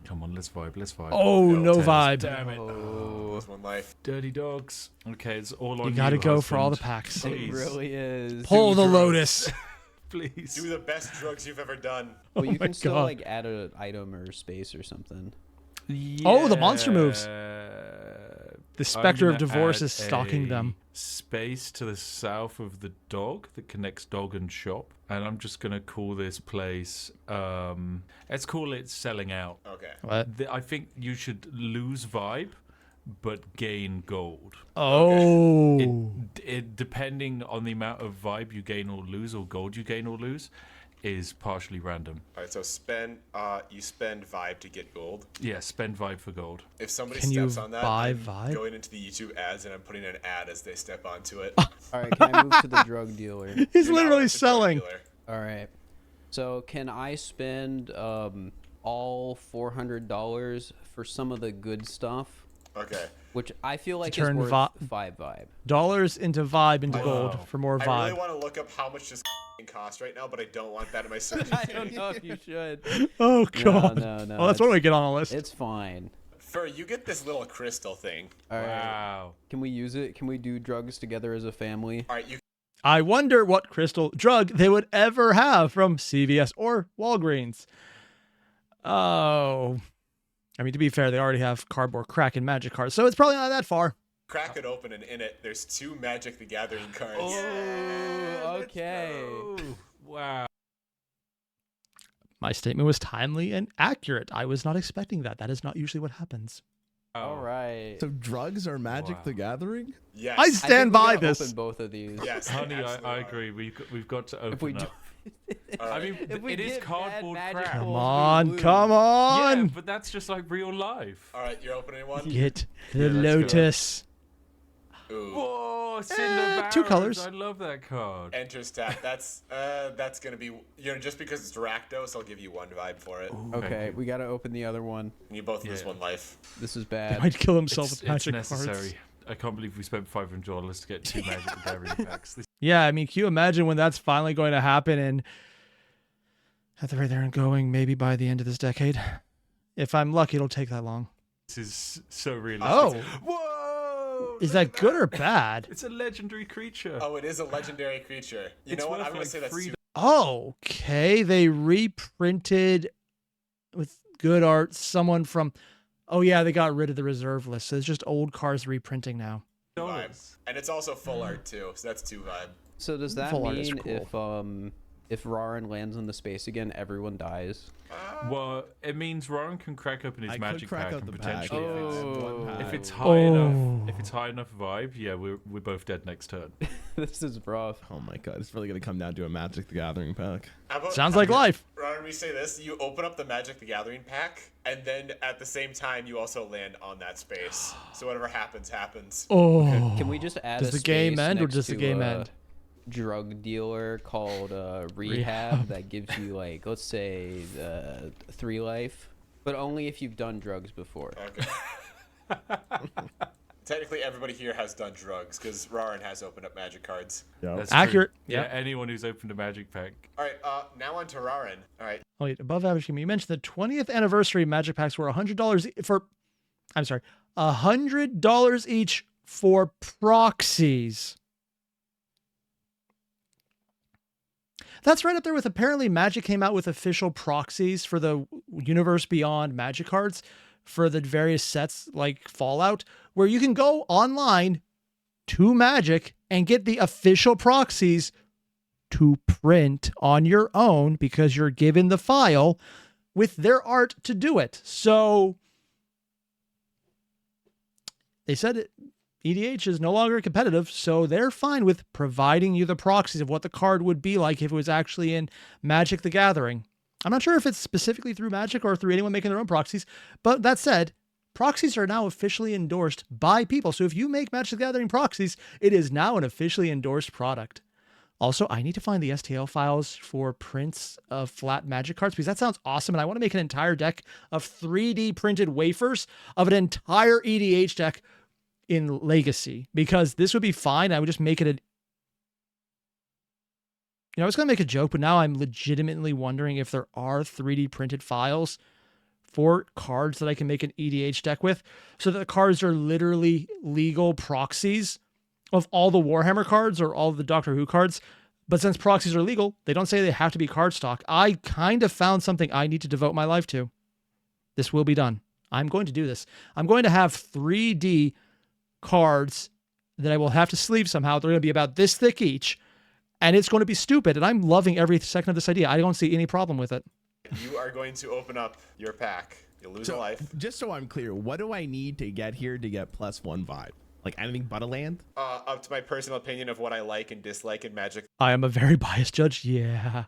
Come on, let's vibe. Oh, no Tails, vibe. Damn it. Lose 1 life. Dirty dogs. Okay, it's all on You got to go for all the husband. packs. It Please. really is. Pull the drugs. lotus. Please. Do the best drugs you've ever done. Well, you Oh my can still God. like add an item or space or something. Oh, the monster moves. The I'm specter of gonna divorce add is stalking a them. Space to the south of the dog that connects dog and shop, and I'm just gonna call this place. Let's call it selling out. Okay. What? I think you should lose vibe, but gain gold. Oh. It depending on the amount of vibe you gain or lose, or gold you gain or lose, is partially random. All right, so you spend vibe to get gold. Yeah, spend vibe for gold. If somebody Can you steps on that, buy I'm vibe? going into the YouTube ads and I'm putting an ad as they step onto it. All right, can I move to the drug dealer? He's You're not literally at the drug selling. dealer. All right. So can I spend all $400 for some of the good stuff, Okay. which I feel like is turn worth vi- 5 vibe? Dollars into vibe into Wow. gold for more I vibe. really want to look up how much this cost right now, but I don't want that in my search. I don't know if you should. Oh God. no, Well, that's one we get on the list. It's fine. Fur, you get this little crystal thing. All right. Wow. Can we use it? Can we do drugs together as a family? All right, you I wonder what crystal drug they would ever have from CVS or Walgreens. Oh. I mean, to be fair, they already have cardboard crack and magic cards, so it's probably not that far. crack it open and in it, there's 2 Magic the Gathering cards. Oh, okay. Wow. My statement was timely and accurate. I was not expecting that. That is not usually what happens. All right. So drugs are Magic Wow. the Gathering? Yes. I I stand think we by gotta this. Open both of these. Yes. Honey, absolutely I are. agree. We've got to If we open do, up. All I right. mean, if we it is get bad cardboard magic crap. Come rolls, we on, lose. come on. Yeah, but that's just like real life. All right, you're opening one. Get the Yeah, let's go. Lotus. Ooh. Whoa, Cinder two Barrows, colors. I love that card. Enters tap. That's gonna be just because it's Rakdos, I'll give you 1 vibe for it. Okay, we gotta open the other one. You both lose Yeah. 1 life. This is He bad. might kill himself It's with magic necessary. cards. I can't believe we spent $500 to get 2 Magic the Gathering packs. This Yeah, I mean, can you imagine when that's finally going to happen and at the rate they're going, maybe by the end of this decade? If I'm lucky, it'll take that long. is so realistic. Oh, Whoa! is look that at good or bad? It's a legendary creature. Oh, it is a legendary creature. You It's know what? worth I'm gonna like say that's $3. Okay, they reprinted with good art someone from. Oh yeah, they got rid of the reserve list, so it's just old cards reprinting now. vibe. And it's also full art too, so that's 2 vibe. So does that Full art is mean if Rarin lands in the space again, everyone dies? Well, it means Roran can crack open his I could magic crack pack out and the pack. potentially, Oh. if it's Oh. high enough, if it's high enough vibe, yeah, we're both dead next turn. This is rough. Oh my god, it's really gonna come down to a Magic the Gathering pack. How about, Sounds like life. Ron, we say this: you open up the Magic the Gathering pack, and then at the same time, you also land on that space. So whatever happens, happens. Oh, Can we just add does a the game space end or next does the to game a end? drug dealer called rehab Rehab. that gives you like, let's say 3 life, but only if you've done drugs before. Okay. Technically, everybody here has done drugs because Rarin has opened up Magic cards. Yeah. That's Accurate. True. Yeah, Yep. anyone who's opened a magic pack. All right, now on to Rarin. All right, Oh, wait, above average game. You mentioned the 20th anniversary magic packs were $100 for. I'm sorry, $100 each for proxies. That's right up there with apparently Magic came out with official proxies for the Universe Beyond Magic cards for the various sets like Fallout, where you can go online to Magic and get the official proxies to print on your own because you're given the file with their art to do it. So they said EDH is no longer competitive, so they're fine with providing you the proxies of what the card would be like if it was actually in Magic the Gathering. I'm not sure if it's specifically through Magic or through anyone making their own proxies, but that said, proxies are now officially endorsed by people. So if you make Magic the Gathering proxies, it is now an officially endorsed product. Also, I need to find the STL files for prints of flat Magic cards because that sounds awesome. And I want to make an entire deck of 3D printed wafers of an entire EDH deck in Legacy because this would be fine. I would just make it I was going to make a joke, but now I'm legitimately wondering if there are 3D printed files for cards that I can make an EDH deck with so that the cards are literally legal proxies of all the Warhammer cards or all the Doctor Who cards. But since proxies are legal, they don't say they have to be card stock. I kind of found something I need to devote my life to. This will be done. I'm going to do this. I'm going to have 3D cards that I will have to sleeve somehow. They're going to be about this thick each. And it's going to be stupid. And I'm loving every second of this idea. I don't see any problem with it. you are going to open up your pack. You'll lose a life. Just so I'm clear, what do I need to get here to get +1 vibe? Like anything but a land? Up to my personal opinion of what I like and dislike in Magic I am a very biased judge. Yeah.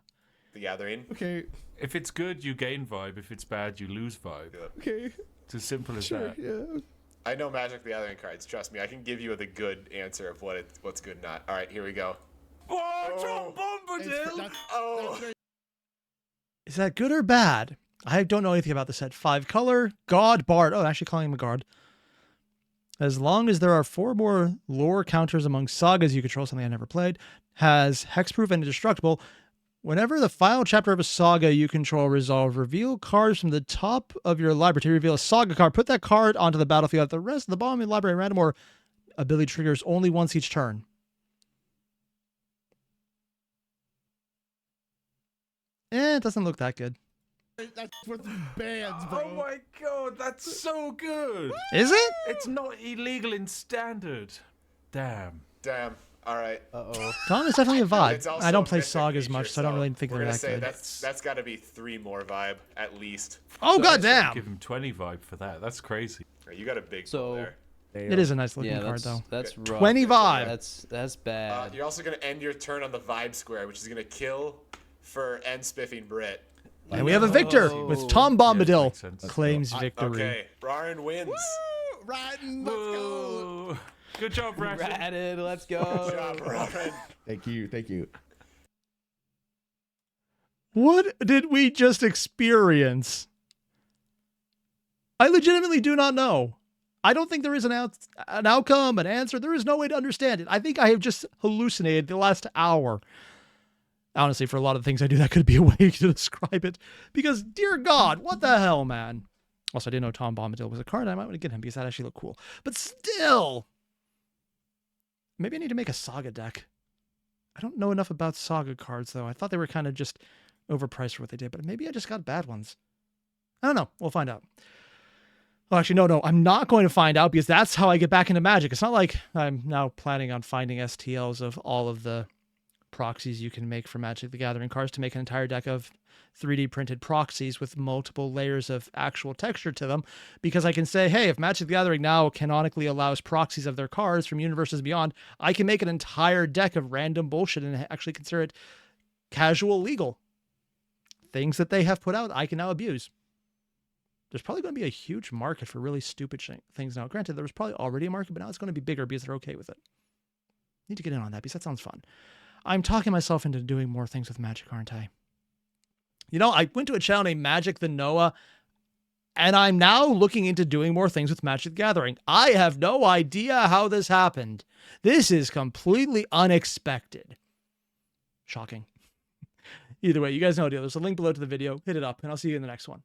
the Gathering. Okay. If it's good, you gain vibe. If it's bad, you lose vibe. Okay. It's as simple as Sure. that. Yeah. I know Magic the Gathering cards. Trust me, I can give you the good answer of what's good and not. All right, here we go. Oh, Oh, Is that good or bad? I don't know anything about the set. 5 color, God, Bard. Oh, actually calling him a guard. As long as there are 4 more lore counters among sagas you control, something I never played, has hexproof and indestructible. Whenever the final chapter of a saga you control resolve, reveal cards from the top of your library to reveal a saga card. Put that card onto the battlefield. The rest of the bottom of your library random or ability triggers only once each turn. It doesn't look that good. That's worth bands, bro. Oh my god, that's so good. Is it? It's not illegal in standard. Damn. damn. All right. Tom is definitely a vibe. It's also I don't a play mythic Sog as creature, much, so I don't really think we're they're gonna that say good. that's got to be 3 more vibe at least. Oh, Give goddamn! him 20 vibe for that. That's crazy. You got a big So- pull there. It is a nice looking Yeah, card, that's though. that's rough. 20 vibe. That's bad. You're also gonna end your turn on the vibe square, which is gonna kill for end Spiffing Brit. And we have a victor with Tom Bombadil. makes sense. Claims victory. Okay, Ryan wins. Ryan, let's go. Whoa. Good job, Ratchet. Ratted, let's Good go. job, Ryan. Thank you. What did we just experience? I legitimately do not know. I don't think there is an outcome, an answer. There is no way to understand it. I think I have just hallucinated the last hour. Honestly, for a lot of the things I do, that could be a way to describe it. Because, dear God, what the hell, man? Also, I didn't know Tom Bombadil was a card. I might want to get him because that actually looked cool. But still, maybe I need to make a Saga deck. I don't know enough about Saga cards, though. I thought they were kind of just overpriced for what they did, but maybe I just got bad ones. I don't know. We'll find out. Well, actually, no, I'm not going to find out because that's how I get back into Magic. It's not like I'm now planning on finding STLs of all of the proxies you can make for Magic the Gathering cards to make an entire deck of 3D printed proxies with multiple layers of actual texture to them, because I can say, hey, if Magic the Gathering now canonically allows proxies of their cards from universes beyond, I can make an entire deck of random bullshit and actually consider it casual legal. Things that they have put out, I can now abuse. There's probably going to be a huge market for really stupid things now. Granted, there was probably already a market, but now it's going to be bigger because they're okay with it. Need to get in on that because that sounds fun. I'm talking myself into doing more things with Magic, aren't I? You know, I went to a channel named Magic the Noah, and I'm now looking into doing more things with Magic the Gathering. I have no idea how this happened. This is completely unexpected. Shocking. Either way, you guys know the deal. There's a link below to the video. Hit it up, and I'll see you in the next one.